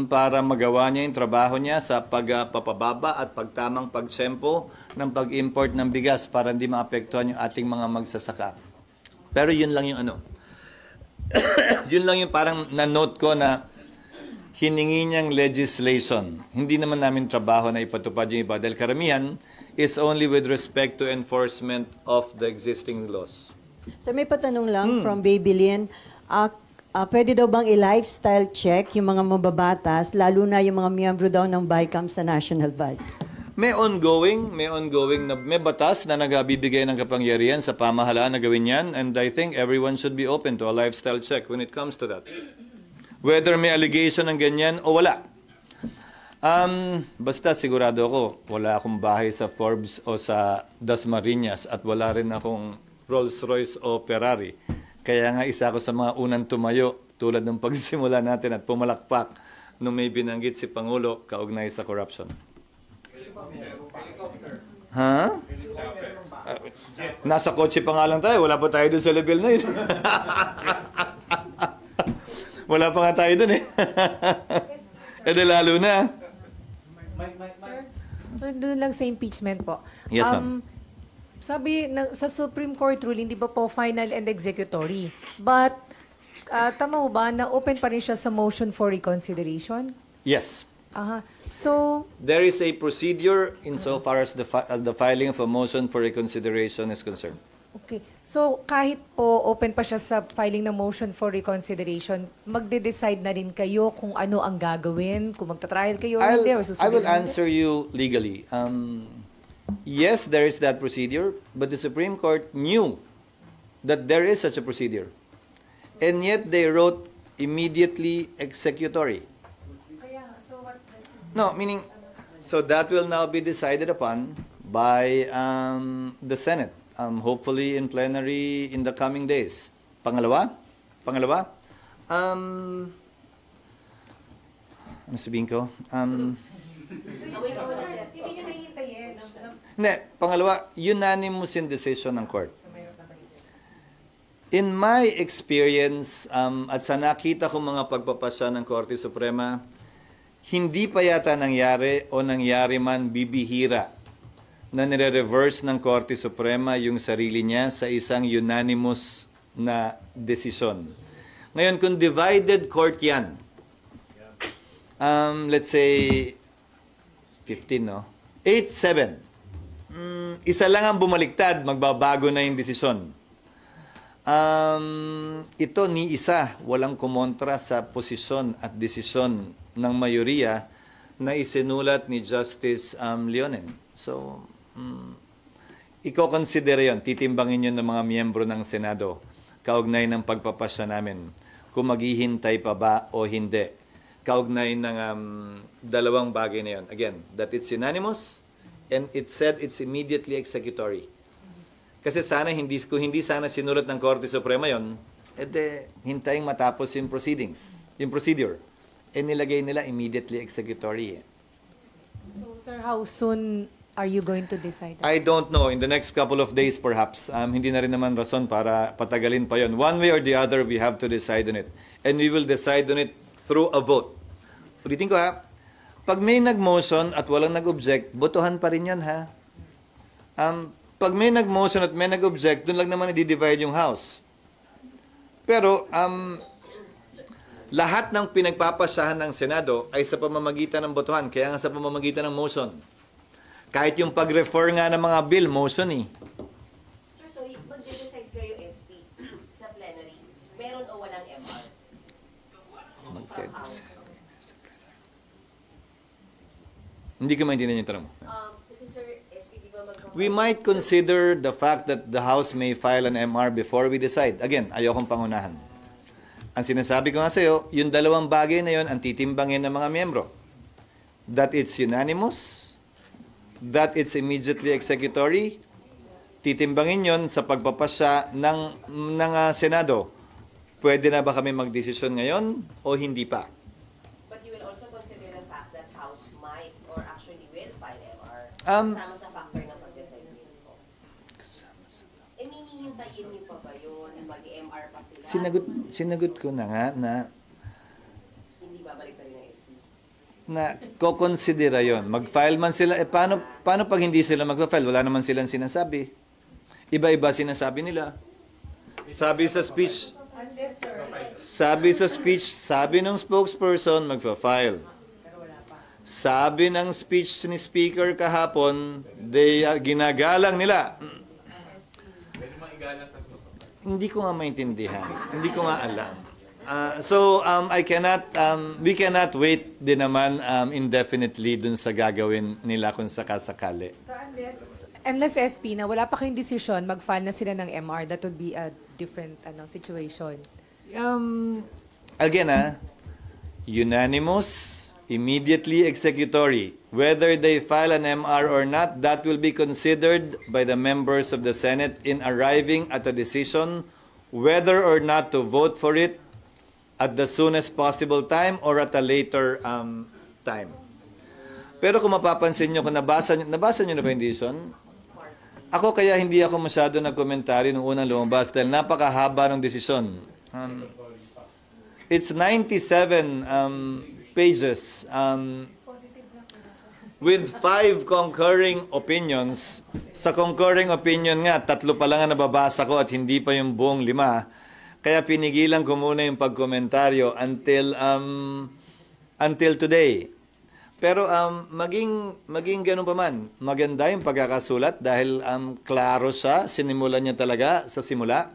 Para magawa niya yung trabaho niya sa pagpapababa at pagtamang pagtsempo ng pag-import ng bigas para hindi maapektuhan yung ating mga magsasaka. Pero yun lang yung yun lang yung parang na-note ko na hiningi niyang legislation. Hindi naman namin trabaho na ipatupad yung iba dahil karamihan is only with respect to enforcement of the existing laws. Sir, may patanong lang from Babylin. Pwede daw bang i-lifestyle check yung mga mababatas, lalo na yung mga miyembro daw ng BICAM sa National Body? May ongoing may batas na nagbibigay ng kapangyarihan sa pamahalaan na gawin yan, and I think everyone should be open to a lifestyle check when it comes to that. Whether may allegation ng ganyan o wala. Basta sigurado ako, wala akong bahay sa Forbes o sa Dasmariñas at wala rin akong Rolls-Royce o Ferrari. Kaya nga isa ako sa mga unang tumayo tulad ng pagsimula natin at pumalakpak nung may binanggit si Pangulo kaugnay sa corruption. Ha? Nasa kotse pa nga lang tayo. Wala pa tayo dun sa level na yun. Wala pa nga tayo dun eh. E de lalo na. So, doon lang sa impeachment po. Yes, ma'am. Sabi sa Supreme Court ruling, di ba po final and executory? But tama ho ba na open pa rin siya sa motion for reconsideration? Yes. So there is a procedure insofar as the filing of a motion for reconsideration is concerned. okay. So kahit po open pa siya sa filing ng motion for reconsideration, magde-decide na rin kayo kung ano ang gagawin, kung magta-trial kayo o hindi, or I will answer you legally. Yes, there is that procedure, but the Supreme Court knew that there is such a procedure. And yet they wrote immediately executory. No, meaning, so that will now be decided upon by the Senate, hopefully in plenary in the coming days. Pangalawa, ano sabihin ko? Hindi, pangalawa, unanimous in decision ng court. In my experience, at sa nakita ko mga pagpapasya ng Korte Suprema, hindi pa yata nangyari o nangyari man bibihira na nire-reverse ng Korte Suprema yung sarili niya sa isang unanimous na desisyon. Ngayon, kung divided court yan, let's say 15, no? 8-7. Isa lang ang bumaliktad, magbabago na yung desisyon. Ito ni isa, walang kumontra sa posisyon at desisyon ng mayoriya na isinulat ni Justice Leonen. So, i-consider yun, titimbangin yun ng mga miyembro ng Senado kaugnay ng pagpapasya namin kung maghihintay pa ba o hindi. Kaugnay ng dalawang bagay na yun. Again, that it's unanimous and it said it's immediately executory. Kasi sana kung hindi sana sinulat ng Korte Suprema yon, hintayin matapos yung procedure. Nilagay nila immediately executory. So, sir, how soon are you going to decide? I don't know. In the next couple of days, perhaps. Hindi na rin naman rason para patagalin pa yon. One way or the other, we have to decide on it. And we will decide on it through a vote. Ulitin ko ha, pag may nag-motion at walang nag-object, botohan pa rin yan ha. Pag may nag-motion at may nag-object, doon lang naman i-divide yung House. Pero, lahat ng pinagpapasyahan ng Senado ay sa pamamagitan ng botohan, kaya nga sa pamamagitan ng motion. Kahit yung pag-refer nga ng mga bill, motion eh. Sir, so mag-decide kayo SP sa plenary, meron o walang MR? From House. Hindi ko maintindihan yung tanong mo. Kasi sir, SP, di ba We might consider the fact that the House may file an MR before we decide. Again, ayokong pangunahan. Ang sinasabi ko nga sa'yo, yung dalawang bagay na yon ang titimbangin ng mga miyembro. That it's unanimous, that it's immediately executory, titimbangin yon sa pagpapasya ng Senado. Pwede na ba kami magdesisyon ngayon o hindi pa? But you will also consider the fact that House might or actually will file MR kasama sa factor ng pag-decide po. Minihintayin niyo pa ba yun? Mag-MR pa sila? Sinagot ko na nga na Hindi babalik pa rin ng SC? na kokonsidera yon. Mag-file man sila, paano pag hindi sila mag-file? Wala naman silang sinasabi. Iba-iba sinasabi nila. Sabi sa speech, sabi ng spokesperson, mag-file. Sabi ng speech ni Speaker kahapon, ginagalang nila. Hindi ko nga maintindihan. Hindi ko nga alam. We cannot wait din naman indefinitely dun sa gagawin nila kung sakasakali. So unless SP na wala pa kayong decision, mag-file na sila ng MR, that would be a different situation. Again, unanimous, immediately executory. Whether they file an MR or not, that will be considered by the members of the Senate in arriving at a decision whether or not to vote for it at the soonest possible time or at a later time. Pero kung mapapansin nyo, kung nabasa nyo na ba yung decision? Ako kaya hindi ako masyado nagkomentary nung unang lumabas dahil napakahaba ng desisyon. It's 97 pages with 5 concurring opinions. Sa concurring opinion nga, 3 pa lang ang nababasa ko at hindi pa yung buong 5. Kaya pinigilan ko muna yung pagkomentaryo until today. Pero maging ganun pa man, maganda yung pagkakasulat dahil klaro siya, sinimulan niya talaga sa simula.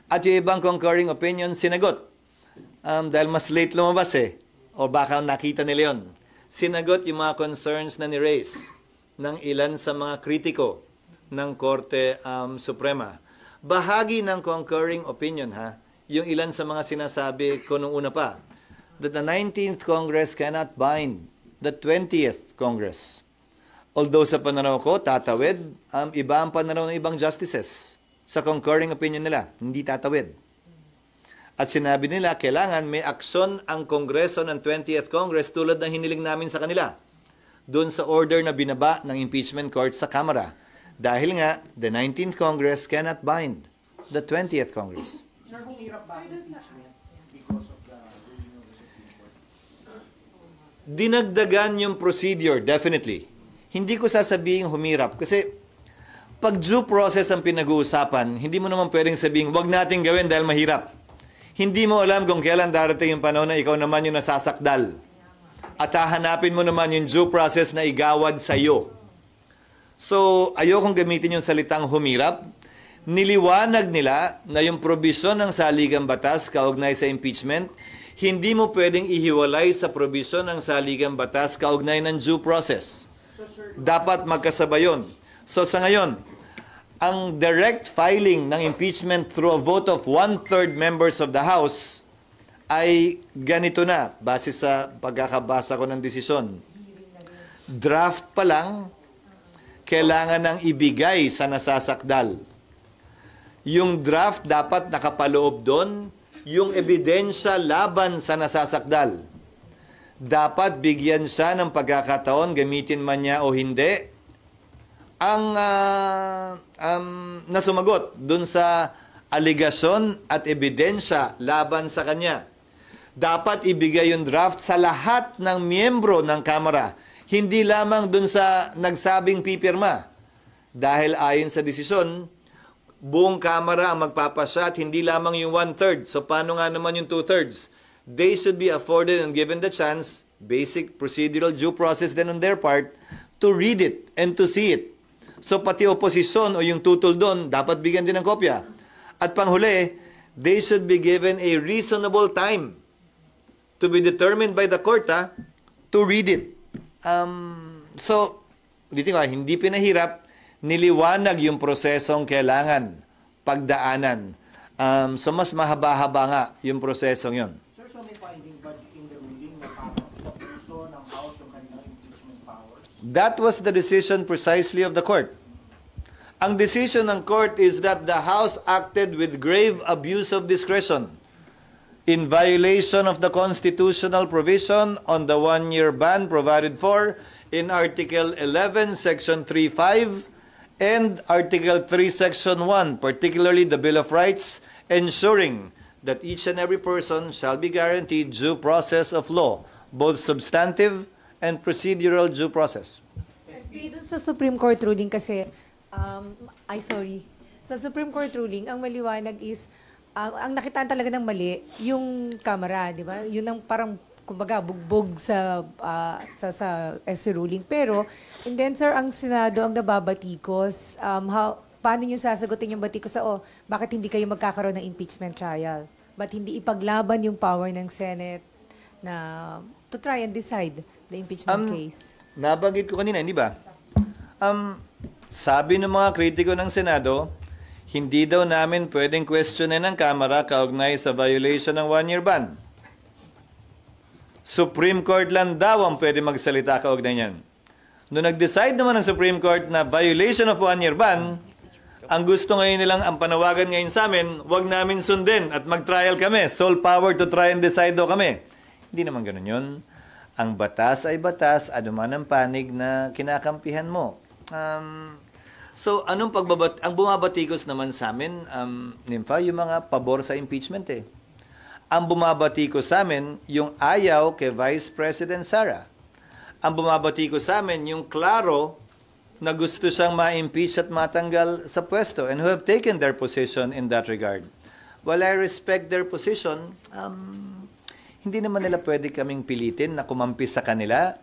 At yung ibang concurring opinion, sinagot. Dahil mas late lumabas o baka nakita nila yun. Sinagot yung mga concerns na ni-raise ng ilan sa mga kritiko ng Korte Suprema. Bahagi ng concurring opinion, yung ilan sa mga sinasabi ko nung una pa, that the 19th Congress cannot bind the 20th Congress. Although sa pananaw ko, tatawid, iba ang pananaw ng ibang justices. Sa concurring opinion nila, hindi tatawid. At sinabi nila, kailangan may aksyon ang Kongreso ng 20th Congress tulad ng hiniling namin sa kanila. Doon sa order na binaba ng impeachment court sa Kamara. Dahil nga, the 19th Congress cannot bind the 20th Congress. Sir, hirap ba ang impeachment because of the ruling of the Supreme Court? Dinagdagan yung procedure, definitely. Hindi ko sasabing humirap kasi pag due process ang pinag-uusapan, hindi mo naman pwedeng sabihin, wag natin gawin dahil mahirap. Hindi mo alam kung kailan darating yung panahon na ikaw naman yung nasasakdal. At hahanapin mo naman yung due process na igawad sa iyo. So, ayokong gamitin yung salitang humirap. Niliwanag nila na yung probisyon ng saligang batas kaugnay sa impeachment, hindi mo pwedeng ihiwalay sa probisyon ng saligang batas kaugnay ng due process. Dapat magkasabay yun. So sa ngayon, ang direct filing ng impeachment through a vote of 1/3 members of the House ay ganito na, base sa pagkakabasa ko ng desisyon. Draft pa lang, kailangan ng ibigay sa nasasakdal. Yung draft dapat nakapaloob doon, yung ebidensya laban sa nasasakdal. Dapat bigyan siya ng pagkakataon, gamitin man niya o hindi, ang nasumagot dun sa aligasyon at ebidensya laban sa kanya. Dapat ibigay yung draft sa lahat ng miyembro ng Kamara, hindi lamang dun sa nagsabing pipirma. Dahil ayon sa desisyon, buong Kamara ang magpapasya at hindi lamang yung 1/3. So paano nga naman yung 2/3? They should be afforded and given the chance, basic procedural due process din on their part, to read it and to see it. So pati oposisyon o yung tutol doon, dapat bigyan din ng kopya. At panghuli, they should be given a reasonable time to be determined by the court to read it. So, dito nga, hindi pinahirap, niliwanag yung prosesong kailangan pagdaanan. So, mas mahaba-haba nga yung prosesong yon. Sir, so may finding ba in the ruling na parang puso ng House yung kanilang impeachment powers? That was the decision precisely of the court. Ang decision ng court is that the House acted with grave abuse of discretion in violation of the constitutional provision on the one-year ban provided for in Article 11, Section 3.5 and Article 3, Section 1, particularly the Bill of Rights, ensuring that each and every person shall be guaranteed due process of law, both substantive and procedural due process. Doon sa Supreme Court ruling kasi, sa Supreme Court ruling, ang maliwanag is, ang nakitaan talaga ng mali, yung camera, di ba? Yun ang parang, kumbaga, bugbog sa SC ruling. Pero, and then, sir, ang Senado ang nababatikos. Paano nyo sasagutin yung batikos sa, bakit hindi kayo magkakaroon ng impeachment trial? Ba't hindi ipaglaban yung power ng Senate na to try and decide the impeachment case? Nabanggit ko kanina, hindi ba? Sabi ng mga kritiko ng Senado, hindi daw namin pwedeng questionin ng Kamara kaugnay sa violation ng one-year ban. Supreme Court lang daw ang pwede magsalita kaugnay niyan. Noong nag-decide naman ng Supreme Court na violation of one-year ban, ang gusto ngayon nilang, ang panawagan ngayon sa amin, wag namin sundin at mag-trial kami. Sole power to try and decide daw kami. Hindi naman ganun yun. Ang batas ay batas, anuman ang panig na kinakampihan mo. So, ang bumabatikos naman sa amin, Nympha, yung mga pabor sa impeachment eh. Ang bumabatikos sa amin, yung ayaw kay Vice President Sara. Ang bumabatikos sa amin, yung klaro na gusto siyang ma-impeach at matanggal sa pwesto and who have taken their position in that regard. While I respect their position, hindi naman nila pwede kaming pilitin na kumampi sa kanila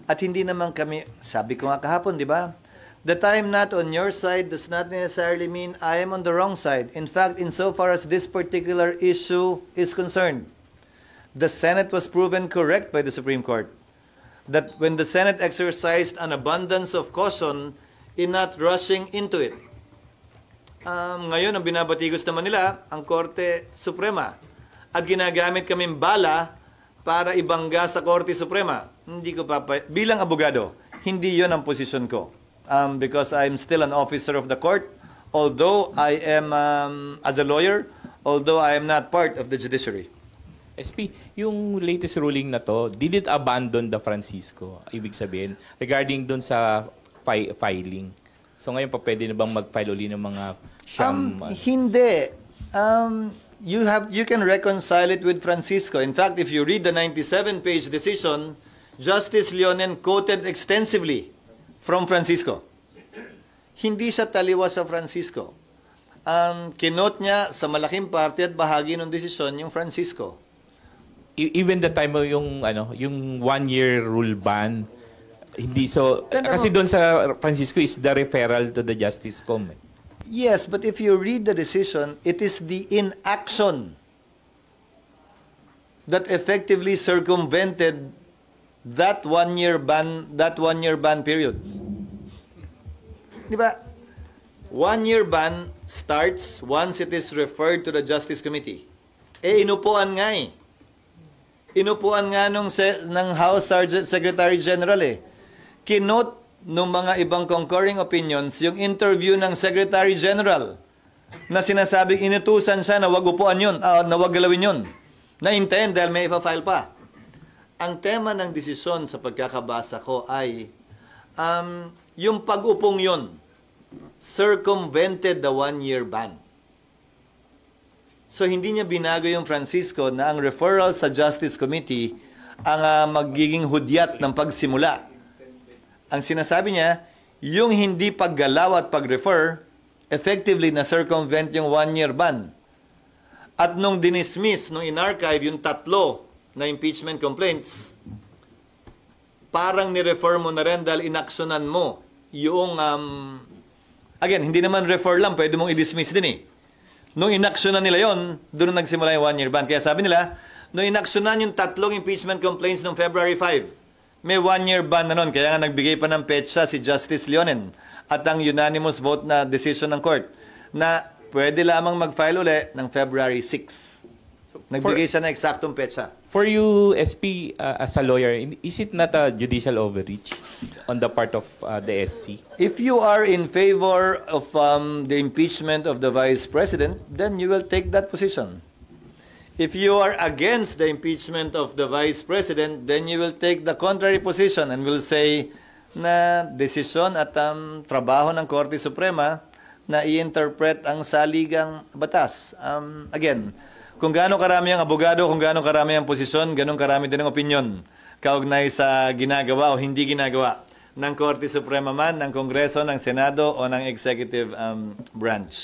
at hindi naman kami, sabi ko nga kahapon, di ba? That I am not on your side does not necessarily mean I am on the wrong side. In fact, insofar as this particular issue is concerned, the Senate was proven correct by the Supreme Court that when the Senate exercised an abundance of caution in not rushing into it. Ngayon, ang binabatikos naman nila, ang Korte Suprema. At ginagamit kaming bala para ibangga sa Korte Suprema. Hindi ko bilang abogado, hindi yon ang posisyon ko. Because I'm still an officer of the court, although I am, as a lawyer, although I am not part of the judiciary. SP, yung latest ruling na to, did it abandon the Francisco? Ibig sabihin, regarding dun sa filing. So ngayon pa pwede na bang mag-file uli ng mga sham? Hindi. You can reconcile it with Francisco. In fact, if you read the 97-page decision, Justice Leonen quoted extensively from Francisco. Hindi siya taliwas sa Francisco. Kinot niya sa malaking parte at bahagi ng desisyon yung Francisco. Even the time yung one-year rule ban, hindi so kasi doon sa Francisco is the referral to the Justice Com. Yes, but if you read the decision, it is the inaction that effectively circumvented that one-year ban period. Di ba? One-year ban starts once it is referred to the Justice Committee. Inupuan nga eh. Inupuan nga ng House Secretary General eh. Kinot ng mga ibang concurring opinions yung interview ng Secretary General na sinasabing inutusan siya na wag upuan yun, na wag galawin yun. Na-intend dahil may ipa-file pa. Ang tema ng desisyon sa pagkakabasa ko ay yung pag-upong yun circumvented the one-year ban. So hindi niya binago yung Francisco na ang referral sa Justice Committee ang magiging hudyat ng pagsimula. Ang sinasabi niya, yung hindi paggalaw at pag-refer, effectively na circumvent yung one-year ban. At nung dinismiss, nung in-archive yung 3 na impeachment complaints, parang ni-refer mo na rin dahil inaksyonan mo yung, again, hindi naman refer lang, pwede mong i-dismiss din eh. Nung inaksyonan nila yon, doon nagsimula yung 1-year ban. Kaya sabi nila, nung inaksyonan yung 3 impeachment complaints noong February 5, may 1-year ban na nun. Kaya nga nagbigay pa ng petsa si Justice Leonen at ang unanimous vote na decision ng court na pwede lamang mag-file uli ng February 6. Nagbigay siya ng eksaktong petsa. For you, SP, as a lawyer, is it not a judicial overreach on the part of the SC? If you are in favor of the impeachment of the Vice President, then you will take that position. If you are against the impeachment of the Vice President, then you will take the contrary position and will say na desisyon at trabaho ng Korte Suprema na i-interpret ang saligang batas. Again, kung gaano karami ang abogado, kung gaano karami ang posisyon, ganun karami din ang opinyon kaugnay sa ginagawa o hindi ginagawa ng Korte Suprema man, ng Kongreso, ng Senado o ng Executive Branch.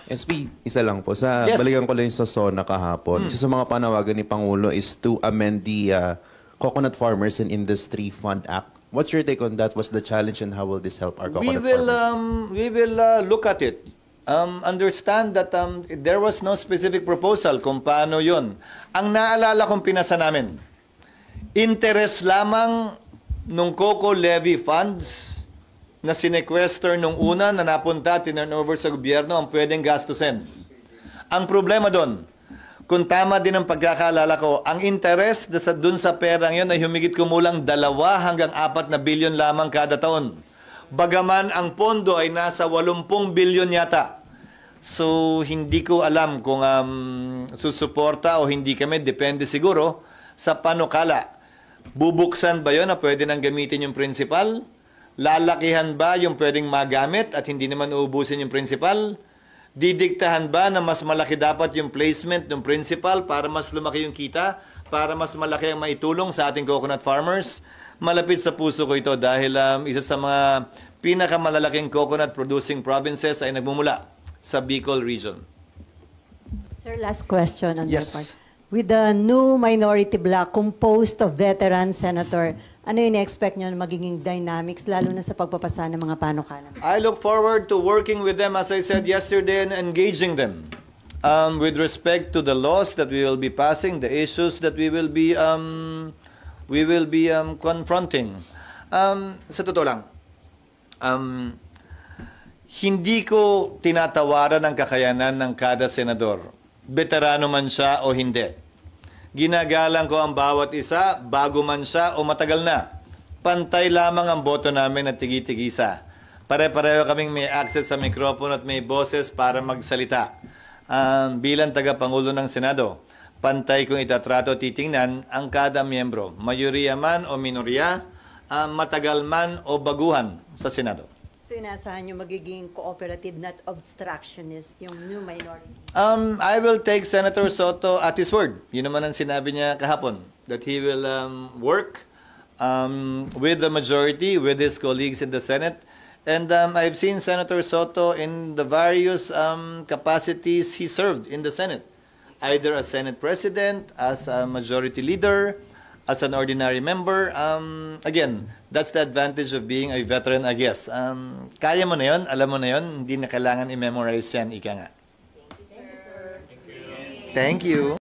SP, isa lang po. Yes. Balikan ko lang sa SONA kahapon. Isa sa mga panawagan ni Pangulo is to amend the Coconut Farmers and Industry Fund Act. What's your take on that? What's the challenge and how will this help our coconut farmers? We will look at it. Understand that there was no specific proposal kung paano yun. Ang naalala kong pinasa namin, interest lamang nung Coco Levy funds na sinequester nung una na napunta, tinurnover sa gobyerno, ang pwedeng gastusin. Ang problema doon, kung tama din ang pagkakaalala ko, ang interest dun sa perang yun ay humigit kumulang 2 hanggang 4 na bilyon lamang kada taon. Bagaman ang pondo ay nasa 80 bilyon yata. So, hindi ko alam kung susuporta o hindi kami, depende siguro sa panukala. Bubuksan ba yun na pwede nang gamitin yung principal? Lalakihan ba yung pwedeng magamit at hindi naman uubusin yung principal? Didiktahan ba na mas malaki dapat yung placement ng principal para mas lumaki yung kita? Para mas malaki ang maitulong sa ating coconut farmers? Malapit sa puso ko ito dahil isa sa mga pinakamalalaking coconut producing provinces ay nagmumula sa Bicol region. Sir, last question on Yes. that part. With the new minority bloc composed of veteran senator, ano yung expect nyo na magiging dynamics, lalo na sa pagpapasa ng mga panukala? I look forward to working with them, as I said yesterday, and engaging them with respect to the laws that we will be passing, the issues that we will be confronting. Sa totoo lang, hindi ko tinatawaran ang kakayanan ng kada senador, veterano man siya o hindi. Ginagalang ko ang bawat isa, bago man siya o matagal na. Pantay lamang ang boto namin at tigi-tigisa. Pare-pareho kaming may access sa mikropono at may boses para magsalita. Bilang tagapangulo ng Senado, pantay kong itatrato titingnan ang kada miyembro, mayoriya man o minorya, matagal man o baguhan sa Senado. So inaasahan nyo magiging cooperative, not obstructionist, yung new minority? I will take Senator Soto at his word. Yun naman ang sinabi niya kahapon, that he will work with the majority, with his colleagues in the Senate. And I've seen Senator Soto in the various capacities he served in the Senate, either as Senate President, as a majority leader, as an ordinary member. Again, that's the advantage of being a veteran, I guess. Kaya mo na yun, alam mo na yun, hindi na kailangan i-memorize yan, ika nga. Thank you, sir. Thank you.